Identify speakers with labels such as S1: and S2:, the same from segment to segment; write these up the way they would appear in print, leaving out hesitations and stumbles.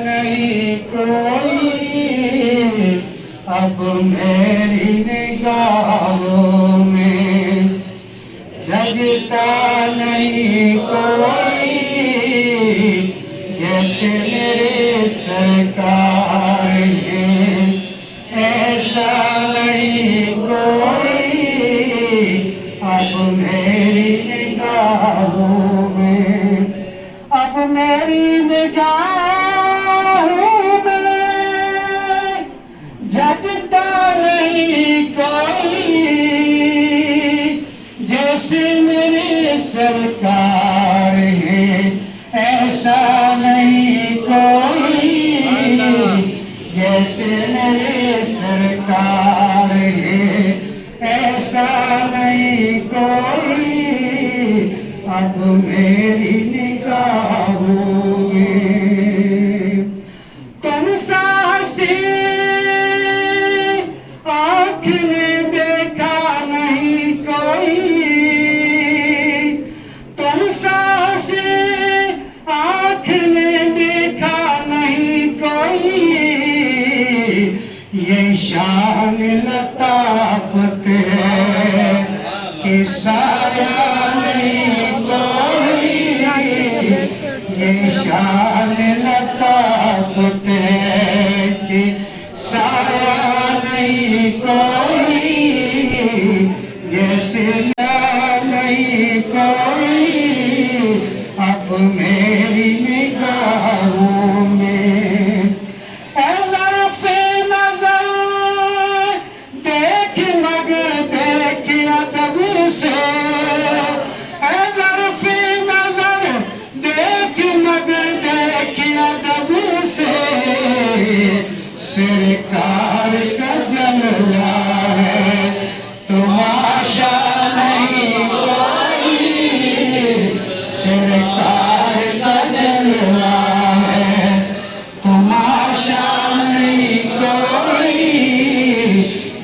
S1: نہیں کوئی اب میری نگاہوں میں، جگتا نہیں کوئی جیسے میرے سرکار ہیں، ایسا نہیں کوئی اب میری نگاہوں میں، اب میری نگاہوں میں جگتا نہیں کوئی جیسے میرے سرکار ہیں، ایسا نہیں کوئی جیسے میرے سرکار ہیں، ایسا نہیں کوئی اب میری نگاہوں میں، تم ساسی آنکھ نے دیکھا نہیں کوئی، تم ساسی آنکھ نے دیکھا نہیں کوئی، یہ شان لطافت ہے کہ سایہ نہیں کوئی، یہ شان لطافت ہے کہ سایہ نہیں کوئی، جیسے نہیں کوئی اب میری نگاہوں میں، اے ظرف نظر دیکھ مگر دیکھ ادب سے، اے ظرف نظر دیکھ مگر دیکھ ادب سے، سرکار کا جلوہ ہے تماشا نہیں کوئی، سرکار کا جلوہ ہے تماشا نہیں کوئی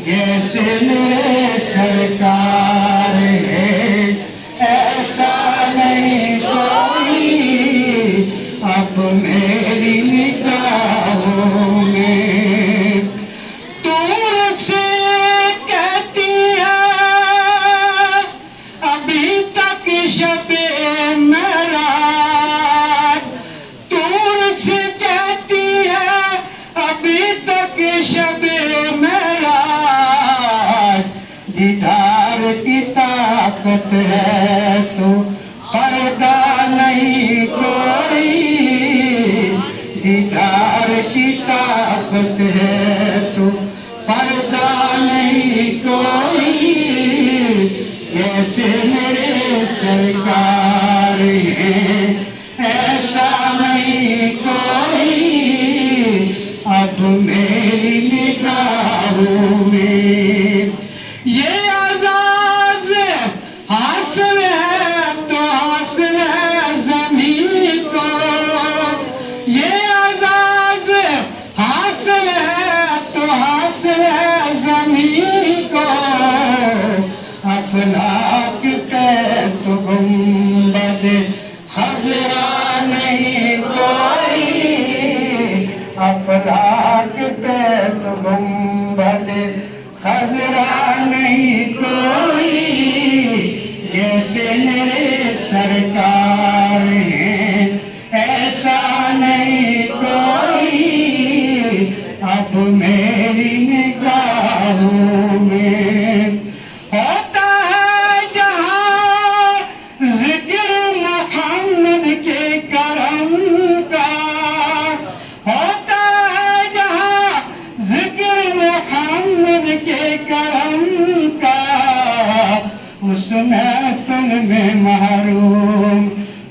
S1: جیسے میرے سرکار ہے، ایسا نہیں کوئی اب میری نگاہوں میں، دور سے کہتی ہے ابھی تک شب معراج، دور سے کہتی ہے ابھی تک شب معراج، دیدار کی طاقت ہے تو پردہ نہیں کوئی، دیدار کی طاقت ہے تو پردہ نہیں کوئی، جیسے میرے سرکار ہیں، ایسا نہیں کوئی اب میری نگاہوں میں، یہ اعزاز حاصل ہے تو حاصل ہے زمین کو، یہ اعزاز حاصل ہے تو حاصل ہے زمین کو، افلاک پہ تو گنبد خضرا نہیں کوئی، افلاک پہ تو گنبد خضرا نہیں کوئی جیسے میرے سرکار ہیں، ایسا نہیں کوئی اب میری نگاہوں میں، ہوتا ہے جہاں ذکر محمد کے کرم کا، ہوتا ہے جہاں ذکر محمد کے کرم کا، اس محفل میں محروم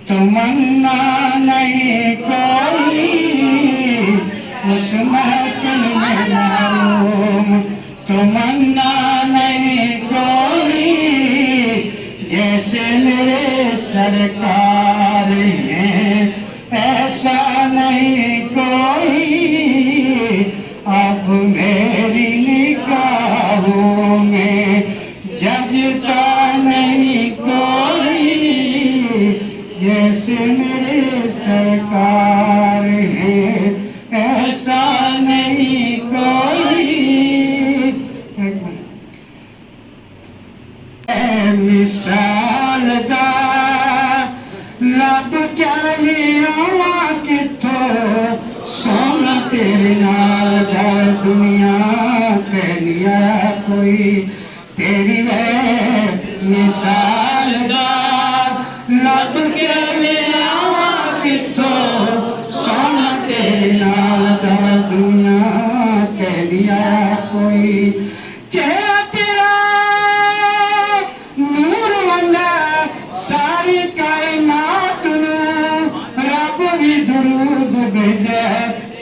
S1: تمنا نہیں کوئی، اس محفل میں محروم تمنا نہیں کوئی جیسے میرے سرکار ہیں، ایسا نہیں کوئی اب میری نگاہوں میں، ججتا نہیں کوئی جیسے میرے سرکار ہیں، تیرے نال دا دنیا تے نہیں آیا کوئی تیری وے مثال دا لب کے لے آوا کتوں سونا تیرے نال دا دنیا تے نہیں آیا کوئی چہرہ تیرا نور ونڈا ساری کائنات نو رب بھی درود بھیجے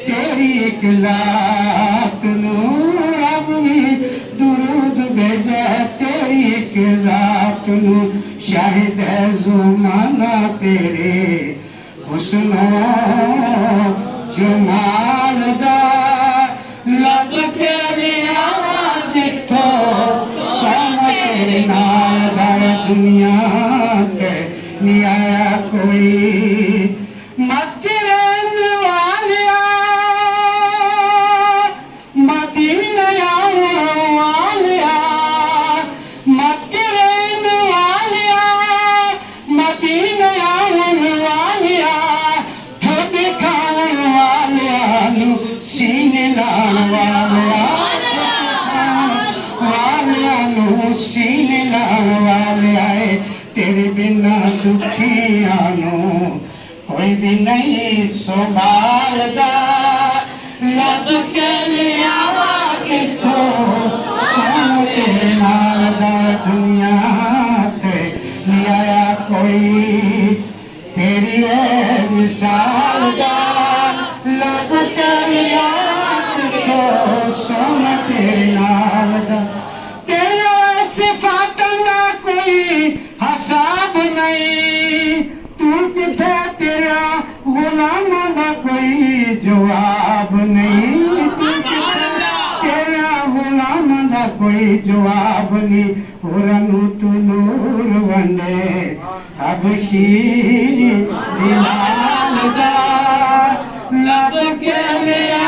S1: تیری ایک ذات نو رب بھی درود بھیجے تیری ایک ذات نو شاہد ہے زمانہ تیرے حسن و جمال دا لب کے لیا جتھو سونا تیرے نال دا دنیا تے نہیں آیا کوئی مکے رہن والیا مدینہ آن والیا مکے رہن والیا مدینہ آن والیا ٹھڈ کھاون والیا نو سینے لان والیا نو سینے لان والیا تیرے بنا دکھیاں نو کوئی بھی نہیں سنبھالدا لب کے لیا کتوں سونا تیرے نال دا دنیا تے نہیں آیا کوئی تیری اے مثال دا لب کے لیا کتوں سونا تیرے نال دا تیرے صفاتاں دا کوئی حساب نہیں تو کتھے تیرا غلاماں دا کوئی جواب نہیں تیرا غلاماں دا کوئی جواب نہیں اورنو تو نور ونڈے حبشی بلال دا لب کے لیا